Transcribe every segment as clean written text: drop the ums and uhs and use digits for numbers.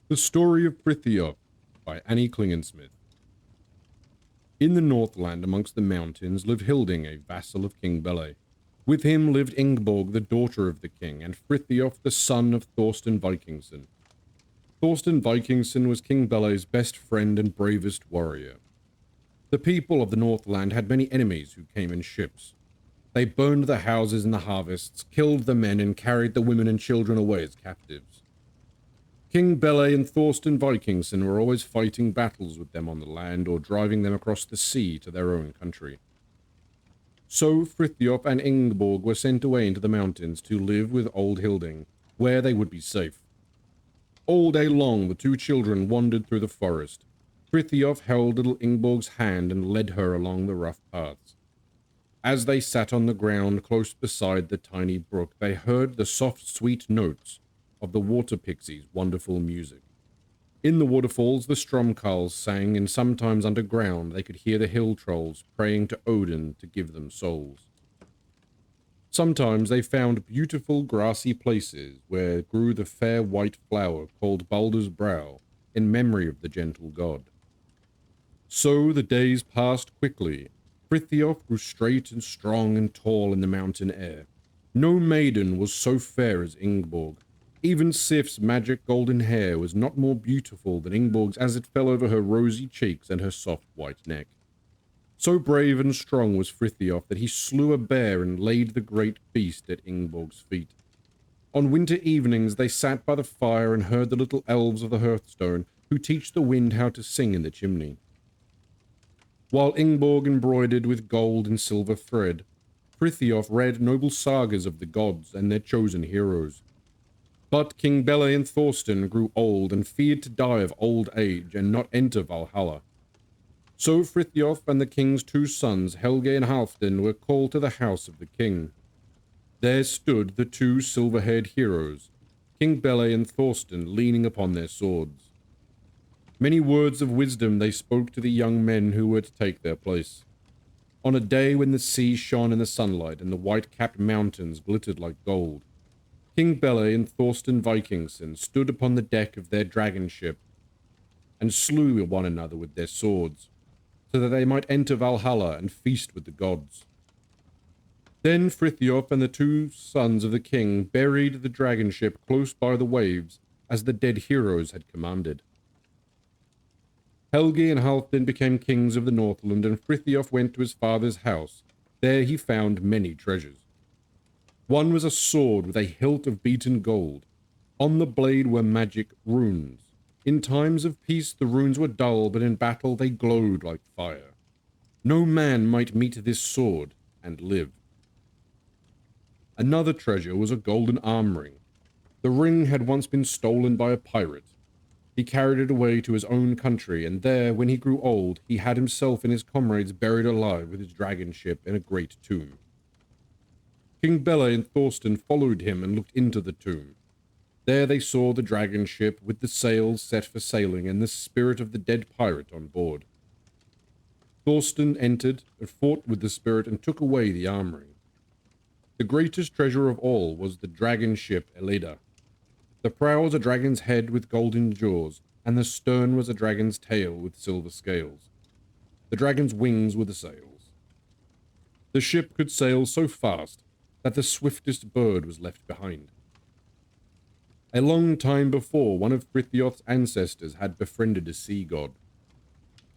The Story of Frithiof by Annie Klingensmith. In the Northland amongst the mountains lived Hilding, a vassal of King Bele. With him lived Ingeborg, the daughter of the king, and Frithiof, the son of Thorstein Vikingson. Thorstein Vikingson was King Bele's best friend and bravest warrior. The people of the Northland had many enemies who came in ships. They burned the houses and the harvests, killed the men, and carried the women and children away as captives. King Bele and Thorstein Vikingson were always fighting battles with them on the land or driving them across the sea to their own country. So Frithiof and Ingeborg were sent away into the mountains to live with old Hilding, where they would be safe. All day long the two children wandered through the forest. Frithiof held little Ingeborg's hand and led her along the rough paths. As they sat on the ground close beside the tiny brook, they heard the soft, sweet notes of the water pixies' wonderful music. In the waterfalls the stromkarls sang, and sometimes underground they could hear the hill trolls praying to Odin to give them souls. Sometimes they found beautiful grassy places where grew the fair white flower called Baldur's Brow, in memory of the gentle god. So the days passed quickly. Frithiof grew straight and strong and tall in the mountain air. No maiden was so fair as Ingeborg. Even Sif's magic golden hair was not more beautiful than Ingeborg's as it fell over her rosy cheeks and her soft white neck. So brave and strong was Frithiof that he slew a bear and laid the great beast at Ingeborg's feet. On winter evenings they sat by the fire and heard the little elves of the hearthstone who teach the wind how to sing in the chimney. While Ingeborg embroidered with gold and silver thread, Frithiof read noble sagas of the gods and their chosen heroes. But King Bele and Thorstein grew old and feared to die of old age and not enter Valhalla. So Frithiof and the king's two sons, Helge and Halfdan, were called to the house of the king. There stood the two silver-haired heroes, King Bele and Thorstein, leaning upon their swords. Many words of wisdom they spoke to the young men who were to take their place. On a day when the sea shone in the sunlight and the white-capped mountains glittered like gold, King Bele and Thorstein Vikingson stood upon the deck of their dragon ship and slew one another with their swords, so that they might enter Valhalla and feast with the gods. Then Frithiof and the two sons of the king buried the dragon ship close by the waves, as the dead heroes had commanded. Helge and Halfdan became kings of the Northland, and Frithiof went to his father's house. There he found many treasures. One was a sword with a hilt of beaten gold. On the blade were magic runes. In times of peace the runes were dull, but in battle they glowed like fire. No man might meet this sword and live. Another treasure was a golden arm ring. The ring had once been stolen by a pirate. He carried it away to his own country, and there, when he grew old, he had himself and his comrades buried alive with his dragon ship in a great tomb. King Bele and Thorstein followed him and looked into the tomb. There they saw the dragon ship with the sails set for sailing and the spirit of the dead pirate on board. Thorstein entered and fought with the spirit and took away the arm ring. The greatest treasure of all was the dragon ship Elida. The prow was a dragon's head with golden jaws, and the stern was a dragon's tail with silver scales. The dragon's wings were the sails. The ship could sail so fast that the swiftest bird was left behind. A long time before, one of Frithiof's ancestors had befriended a sea god.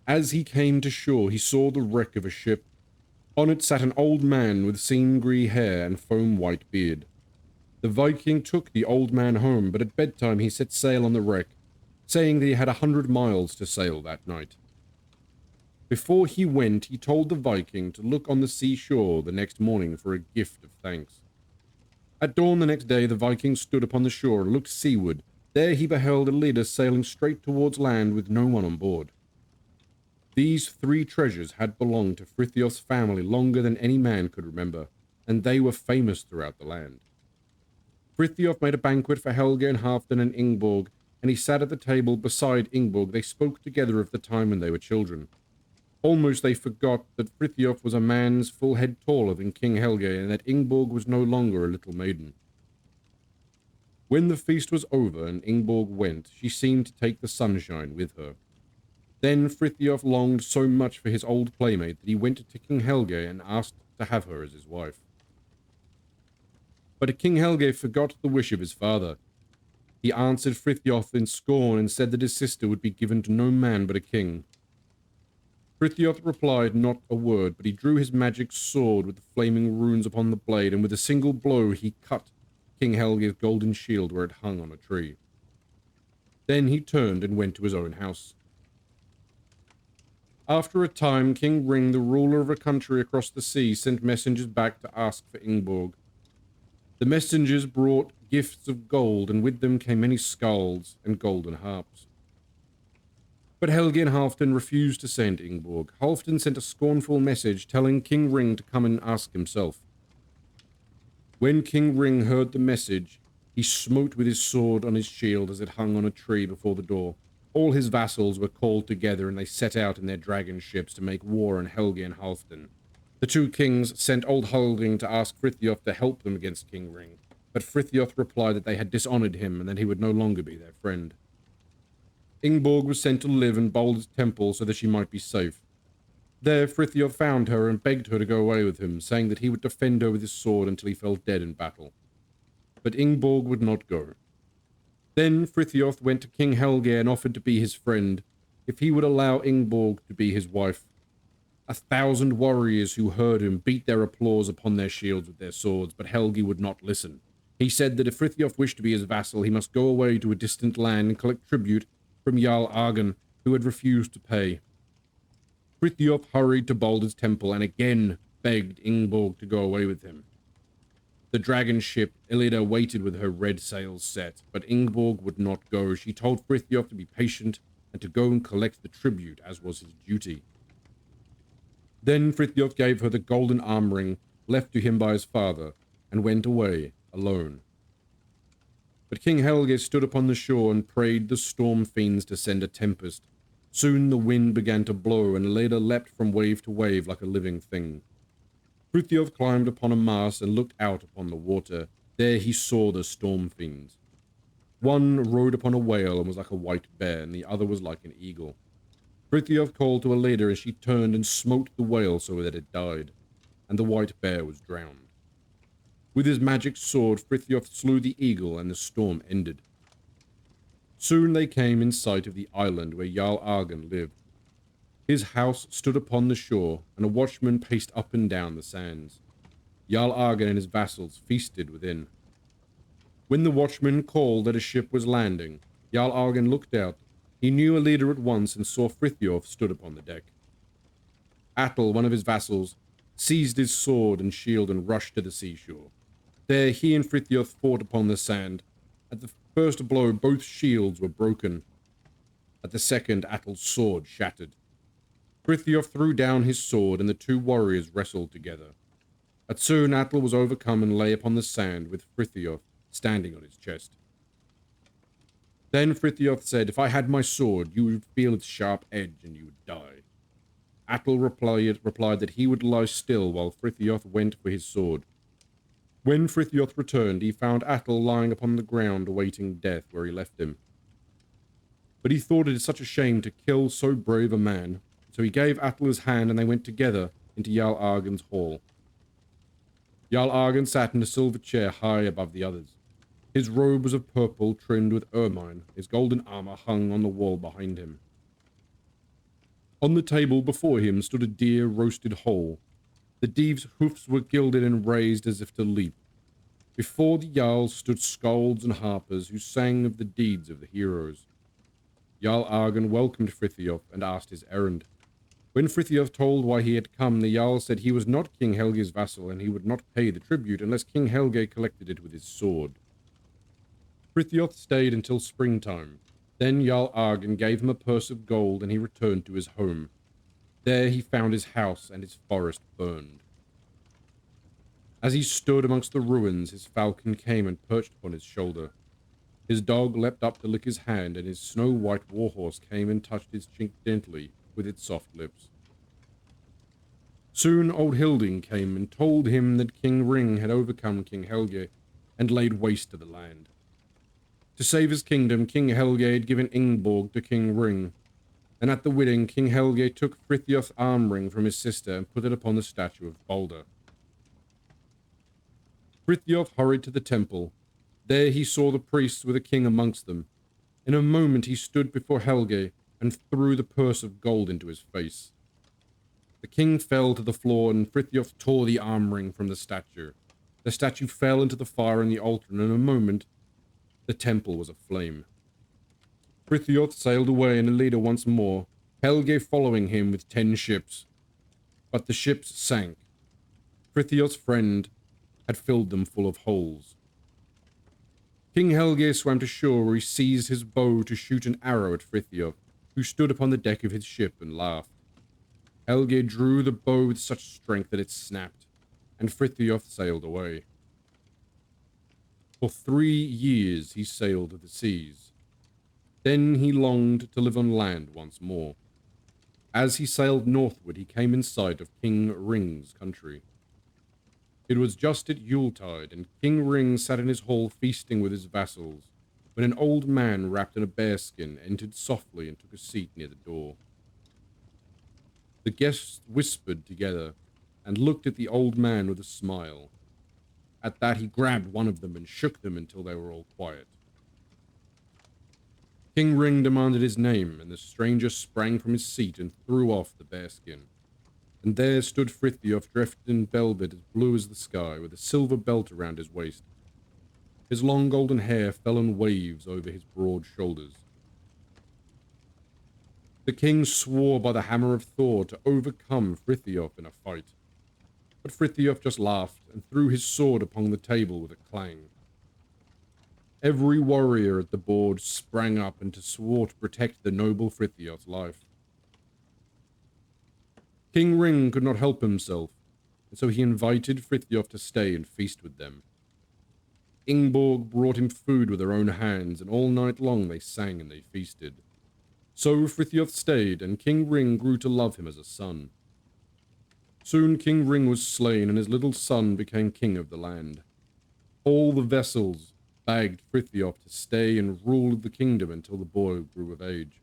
As he came to shore, he saw the wreck of a ship. On it sat an old man with seam-grey hair and foam-white beard. The Viking took the old man home, but at bedtime he set sail on the wreck, saying that he had 100 miles to sail that night. Before he went, he told the Viking to look on the seashore the next morning for a gift of thanks. At dawn the next day, the Viking stood upon the shore and looked seaward. There he beheld Elida sailing straight towards land with no one on board. These three treasures had belonged to Frithiof's family longer than any man could remember, and they were famous throughout the land. Frithiof made a banquet for Helge and Halfdan and Ingeborg, and he sat at the table beside Ingeborg. They spoke together of the time when they were children. Almost they forgot that Frithiof was a man's full head taller than King Helge, and that Ingeborg was no longer a little maiden. When the feast was over and Ingeborg went, she seemed to take the sunshine with her. Then Frithiof longed so much for his old playmate that he went to King Helge and asked to have her as his wife. But King Helge forgot the wish of his father. He answered Frithiof in scorn and said that his sister would be given to no man but a king. Frithiof replied not a word, but he drew his magic sword with the flaming runes upon the blade, and with a single blow he cut King Helge's golden shield where it hung on a tree. Then he turned and went to his own house. After a time, King Ring, the ruler of a country across the sea, sent messengers back to ask for Ingeborg. The messengers brought gifts of gold, and with them came many skulls and golden harps. But Helge and Halfdan refused to send Ingeborg. Halfdan sent a scornful message telling King Ring to come and ask himself. When King Ring heard the message, he smote with his sword on his shield as it hung on a tree before the door. All his vassals were called together, and they set out in their dragon ships to make war on Helge and Halfdan. The two kings sent old Halding to ask Frithiof to help them against King Ring, but Frithiof replied that they had dishonored him and that he would no longer be their friend. Ingeborg was sent to live in Baldur's temple so that she might be safe. There Frithiof found her and begged her to go away with him, saying that he would defend her with his sword until he fell dead in battle. But Ingeborg would not go. Then Frithiof went to King Helge and offered to be his friend, if he would allow Ingeborg to be his wife. 1,000 warriors who heard him beat their applause upon their shields with their swords, but Helge would not listen. He said that if Frithiof wished to be his vassal, he must go away to a distant land and collect tribute from Jarl Argen, who had refused to pay. Frithiof hurried to Baldur's temple and again begged Ingeborg to go away with him. The dragon ship Illida waited with her red sails set, but Ingeborg would not go. She told Frithiof to be patient and to go and collect the tribute, as was his duty. Then Frithiof gave her the golden arm ring left to him by his father, and went away alone. But King Helge stood upon the shore and prayed the storm fiends to send a tempest. Soon the wind began to blow, and Leda leapt from wave to wave like a living thing. Frithiof climbed upon a mast and looked out upon the water. There he saw the storm fiends. One rode upon a whale and was like a white bear, and the other was like an eagle. Frithiof called to Leda, and she turned and smote the whale so that it died, and the white bear was drowned. With his magic sword, Frithiof slew the eagle, and the storm ended. Soon they came in sight of the island where Jarl Argen lived. His house stood upon the shore, and a watchman paced up and down the sands. Jarl Argen and his vassals feasted within. When the watchman called that a ship was landing, Jarl Argen looked out. He knew a leader at once and saw Frithiof stood upon the deck. Attel, one of his vassals, seized his sword and shield and rushed to the seashore. There he and Frithiof fought upon the sand. At the first blow, both shields were broken. At the second, Attel's sword shattered. Frithiof threw down his sword, and the two warriors wrestled together. At soon Attel was overcome and lay upon the sand, with Frithiof standing on his chest. Then Frithiof said, "If I had my sword, you would feel its sharp edge, and you would die." Attel replied that he would lie still while Frithiof went for his sword. When Frithiof returned, he found Attel lying upon the ground awaiting death where he left him. But he thought it such a shame to kill so brave a man, so he gave Attel his hand, and they went together into Jarl Argen's hall. Jarl Argen sat in a silver chair high above the others. His robe was of purple, trimmed with ermine. His golden armor hung on the wall behind him. On the table before him stood a deer roasted whole. The dive's hoofs were gilded and raised as if to leap. Before the Jarl stood skalds and harpers who sang of the deeds of the heroes. Jarl Argen welcomed Frithiof and asked his errand. When Frithiof told why he had come, the Jarl said he was not King Helge's vassal, and he would not pay the tribute unless King Helge collected it with his sword. Frithiof stayed until springtime. Then Jarl Argen gave him a purse of gold, and he returned to his home. There he found his house and his forest burned. As he stood amongst the ruins, his falcon came and perched upon his shoulder. His dog leapt up to lick his hand, and his snow-white warhorse came and touched his cheek gently with its soft lips. Soon old Hilding came and told him that King Ring had overcome King Helge and laid waste to the land. To save his kingdom, King Helge had given Ingeborg to King Ring, and at the wedding, King Helge took Frithiof's arm ring from his sister and put it upon the statue of Balder. Frithiof hurried to the temple. There he saw the priests with the king amongst them. In a moment he stood before Helge and threw the purse of gold into his face. The king fell to the floor, and Frithiof tore the arm ring from the statue. The statue fell into the fire on the altar, and in a moment the temple was aflame. Frithiof sailed away in a leader once more, Helge following him with 10 ships. But the ships sank. Frithiof's friend had filled them full of holes. King Helge swam to shore, where he seized his bow to shoot an arrow at Frithiof, who stood upon the deck of his ship and laughed. Helge drew the bow with such strength that it snapped, and Frithiof sailed away. For 3 years he sailed the seas. Then he longed to live on land once more. As he sailed northward, he came in sight of King Ring's country. It was just at Yuletide, and King Ring sat in his hall feasting with his vassals, when an old man wrapped in a bearskin entered softly and took a seat near the door. The guests whispered together and looked at the old man with a smile. At that he grabbed one of them and shook them until they were all quiet. King Ring demanded his name, and the stranger sprang from his seat and threw off the bearskin. And there stood Frithiof, dressed in velvet as blue as the sky, with a silver belt around his waist. His long golden hair fell in waves over his broad shoulders. The king swore by the hammer of Thor to overcome Frithiof in a fight. But Frithiof just laughed and threw his sword upon the table with a clang. Every warrior at the board sprang up and swore to protect the noble Frithiof's life. King Ring could not help himself, and so he invited Frithiof to stay and feast with them. Ingeborg brought him food with her own hands, and all night long they sang and they feasted. So Frithiof stayed, and King Ring grew to love him as a son. Soon King Ring was slain, and his little son became king of the land. All the vessels begged Frithiof to stay and rule the kingdom until the boy grew of age.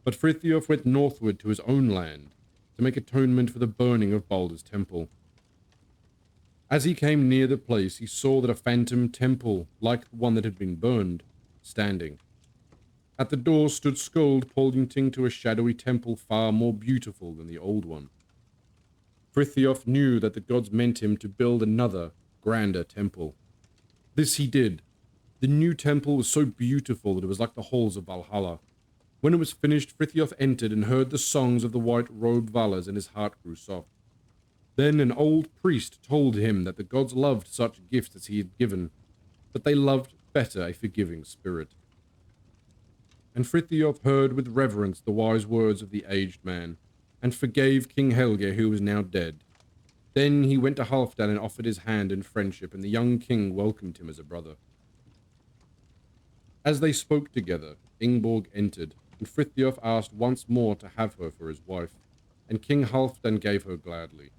But Frithiof went northward to his own land, to make atonement for the burning of Balder's temple. As he came near the place, he saw that a phantom temple, like the one that had been burned, standing. At the door stood Skuld, pointing to a shadowy temple far more beautiful than the old one. Frithiof knew that the gods meant him to build another, grander temple. This he did. The new temple was so beautiful that it was like the halls of Valhalla. When it was finished, Frithiof entered and heard the songs of the white-robed Valers, and his heart grew soft. Then an old priest told him that the gods loved such gifts as he had given, but they loved better a forgiving spirit. And Frithiof heard with reverence the wise words of the aged man, and forgave King Helge, who was now dead. Then he went to Halfdan and offered his hand in friendship, and the young king welcomed him as a brother. As they spoke together, Ingeborg entered, and Frithiof asked once more to have her for his wife, and King Halfdan gave her gladly.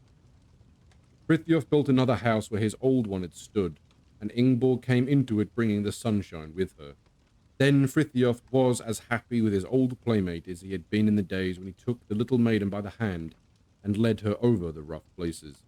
Frithiof built another house where his old one had stood, and Ingeborg came into it bringing the sunshine with her. Then Frithiof was as happy with his old playmate as he had been in the days when he took the little maiden by the hand and led her over the rough places.